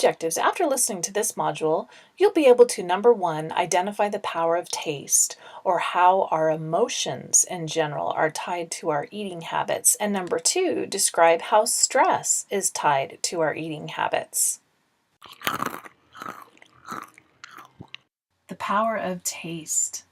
objectives. After listening to this module, you'll be able to, number one, identify the power of taste, or how our emotions in general are tied to our eating habits. And number two, describe how stress is tied to our eating habits. The power of taste.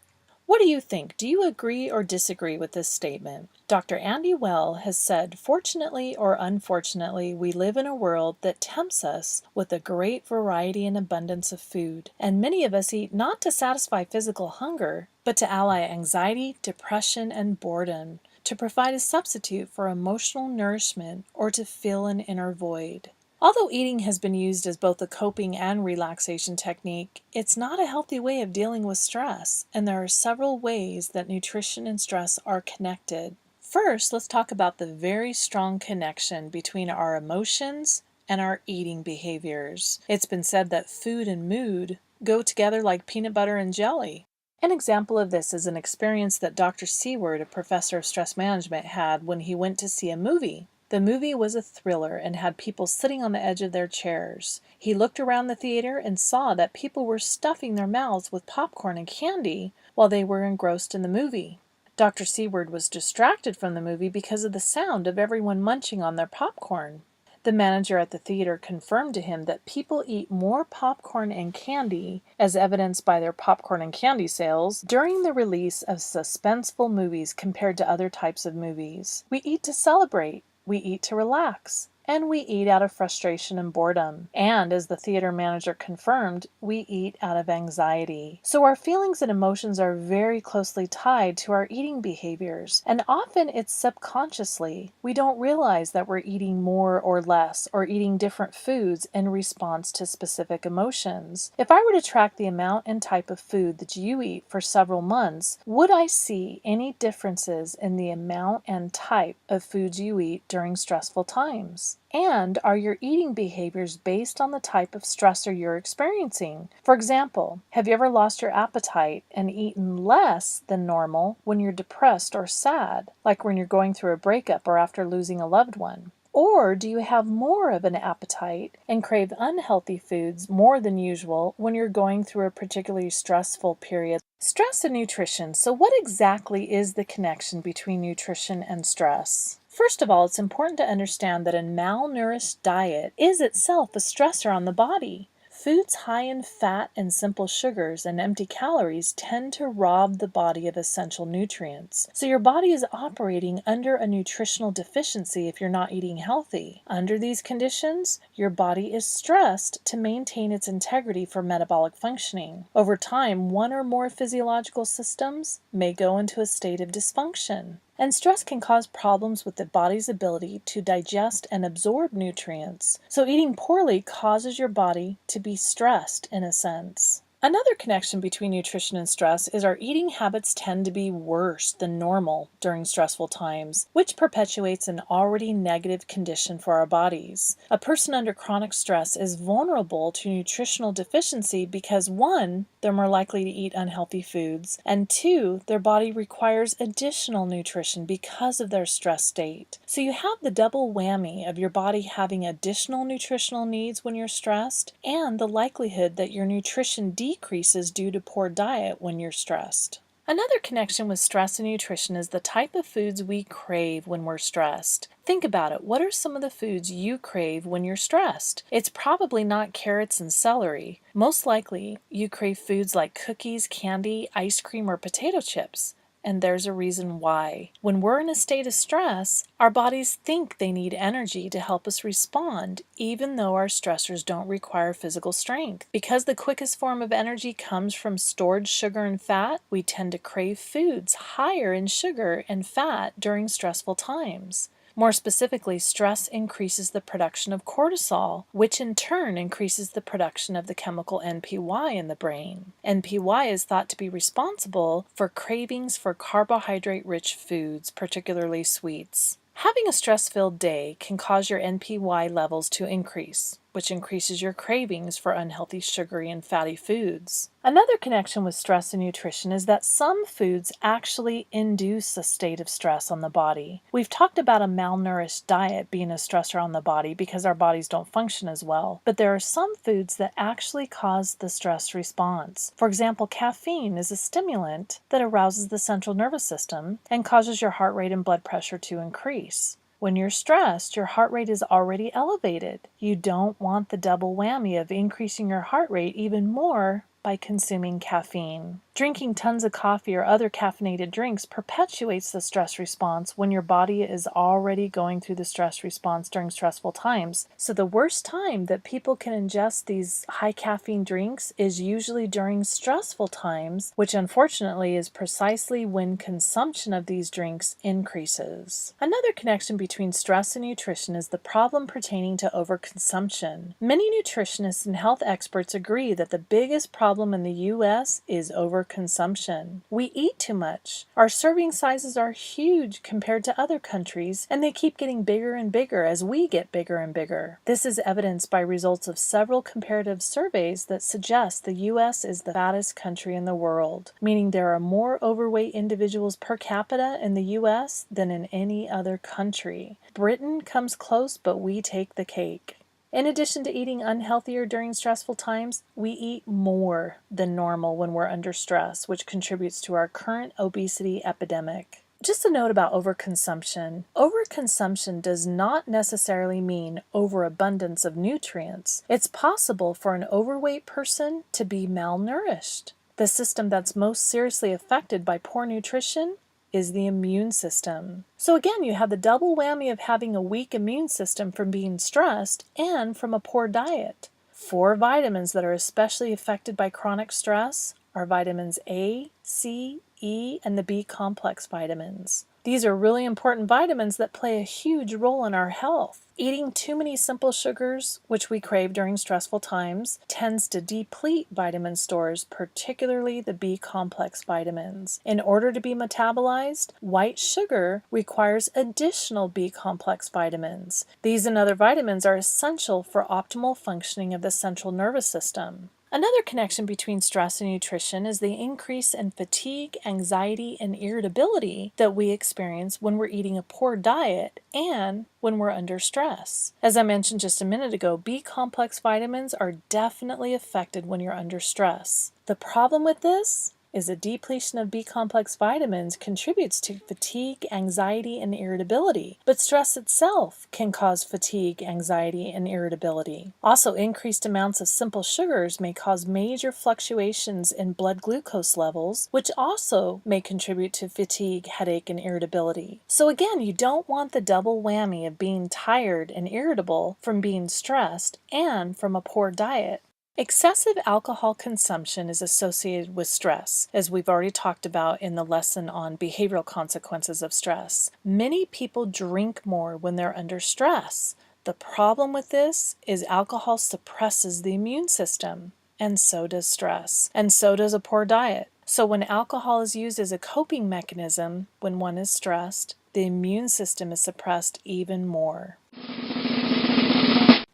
What do you think? Do you agree or disagree with this statement? Dr. Andy Well has said, fortunately or unfortunately, we live in a world that tempts us with a great variety and abundance of food, and many of us eat not to satisfy physical hunger, but to allay anxiety, depression, and boredom, to provide a substitute for emotional nourishment, or to fill an inner void. Although eating has been used as both a coping and relaxation technique, it's not a healthy way of dealing with stress, and there are several ways that nutrition and stress are connected. First, let's talk about the very strong connection between our emotions and our eating behaviors. It's been said that food and mood go together like peanut butter and jelly. An example of this is an experience that Dr. Seward, a professor of stress management, had when he went to see a movie. The movie was a thriller and had people sitting on the edge of their chairs. He looked around the theater and saw that people were stuffing their mouths with popcorn and candy while they were engrossed in the movie. Dr. Seward was distracted from the movie because of the sound of everyone munching on their popcorn. The manager at the theater confirmed to him that people eat more popcorn and candy, as evidenced by their popcorn and candy sales, during the release of suspenseful movies compared to other types of movies. We eat to celebrate. We eat to relax, and we eat out of frustration and boredom. And as the theater manager confirmed, we eat out of anxiety. So our feelings and emotions are very closely tied to our eating behaviors, and often it's subconsciously. We don't realize that we're eating more or less, or eating different foods in response to specific emotions. If I were to track the amount and type of food that you eat for several months, would I see any differences in the amount and type of foods you eat during stressful times? And are your eating behaviors based on the type of stressor you're experiencing? For example, have you ever lost your appetite and eaten less than normal when you're depressed or sad, like when you're going through a breakup or after losing a loved one? Or do you have more of an appetite and crave unhealthy foods more than usual when you're going through a particularly stressful period? Stress and nutrition. So what exactly is the connection between nutrition and stress? First of all, it's important to understand that a malnourished diet is itself a stressor on the body. Foods high in fat and simple sugars and empty calories tend to rob the body of essential nutrients. So your body is operating under a nutritional deficiency if you're not eating healthy. Under these conditions, your body is stressed to maintain its integrity for metabolic functioning. Over time, one or more physiological systems may go into a state of dysfunction. And stress can cause problems with the body's ability to digest and absorb nutrients. So eating poorly causes your body to be stressed in a sense. Another connection between nutrition and stress is our eating habits tend to be worse than normal during stressful times, which perpetuates an already negative condition for our bodies. A person under chronic stress is vulnerable to nutritional deficiency because 1, they're more likely to eat unhealthy foods, and 2, their body requires additional nutrition because of their stress state. So you have the double whammy of your body having additional nutritional needs when you're stressed, and the likelihood that your nutrition decreases due to poor diet when you're stressed. Another connection with stress and nutrition is the type of foods we crave when we're stressed. Think about it. What are some of the foods you crave when you're stressed? It's probably not carrots and celery. Most likely, you crave foods like cookies, candy, ice cream, or potato chips. And there's a reason why. When we're in a state of stress, our bodies think they need energy to help us respond, even though our stressors don't require physical strength. Because the quickest form of energy comes from stored sugar and fat, we tend to crave foods higher in sugar and fat during stressful times. More specifically, stress increases the production of cortisol, which in turn increases the production of the chemical NPY in the brain. NPY is thought to be responsible for cravings for carbohydrate-rich foods, particularly sweets. Having a stress-filled day can cause your NPY levels to increase. which increases your cravings for unhealthy sugary and fatty foods. Another connection with stress and nutrition is that some foods actually induce a state of stress on the body. We've talked about a malnourished diet being a stressor on the body because our bodies don't function as well, but there are some foods that actually cause the stress response. For example, caffeine is a stimulant that arouses the central nervous system and causes your heart rate and blood pressure to increase. When you're stressed, your heart rate is already elevated. You don't want the double whammy of increasing your heart rate even more by consuming caffeine. Drinking tons of coffee or other caffeinated drinks perpetuates the stress response when your body is already going through the stress response during stressful times. So the worst time that people can ingest these high caffeine drinks is usually during stressful times, which unfortunately is precisely when consumption of these drinks increases. Another connection between stress and nutrition is the problem pertaining to overconsumption. Many nutritionists and health experts agree that the biggest problem in the U.S. is overconsumption. We eat too much. Our serving sizes are huge compared to other countries, and they keep getting bigger and bigger as we get bigger and bigger. This is evidenced by results of several comparative surveys that suggest the U.S. is the fattest country in the world, meaning there are more overweight individuals per capita in the U.S. than in any other country. Britain comes close, but we take the cake. In addition to eating unhealthier during stressful times, we eat more than normal when we're under stress, which contributes to our current obesity epidemic. Just a note about overconsumption. Overconsumption does not necessarily mean overabundance of nutrients. It's possible for an overweight person to be malnourished. The system that's most seriously affected by poor nutrition is the immune system. So again, you have the double whammy of having a weak immune system from being stressed and from a poor diet. 4 vitamins that are especially affected by chronic stress are vitamins A, C, E, and the B complex vitamins. These are really important vitamins that play a huge role in our health. Eating too many simple sugars, which we crave during stressful times, tends to deplete vitamin stores, particularly the B complex vitamins. In order to be metabolized, white sugar requires additional B complex vitamins. These and other vitamins are essential for optimal functioning of the central nervous system. Another connection between stress and nutrition is the increase in fatigue, anxiety, and irritability that we experience when we're eating a poor diet and when we're under stress. As I mentioned just a minute ago, B complex vitamins are definitely affected when you're under stress. The problem with this is a depletion of B complex vitamins contributes to fatigue, anxiety, and irritability. But stress itself can cause fatigue, anxiety, and irritability. Also, increased amounts of simple sugars may cause major fluctuations in blood glucose levels, which also may contribute to fatigue, headache, and irritability. So again, you don't want the double whammy of being tired and irritable from being stressed and from a poor diet. Excessive alcohol consumption is associated with stress, as we've already talked about in the lesson on behavioral consequences of stress. Many people drink more when they're under stress. The problem with this is alcohol suppresses the immune system, and so does stress, and so does a poor diet. So when alcohol is used as a coping mechanism when one is stressed, the immune system is suppressed even more.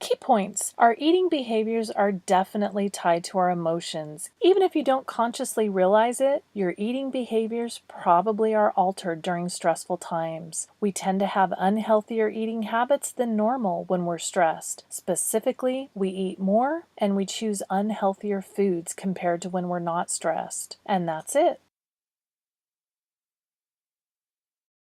Key points. Our eating behaviors are definitely tied to our emotions. Even if you don't consciously realize it, your eating behaviors probably are altered during stressful times. We tend to have unhealthier eating habits than normal when we're stressed. Specifically, we eat more and we choose unhealthier foods compared to when we're not stressed. And that's it.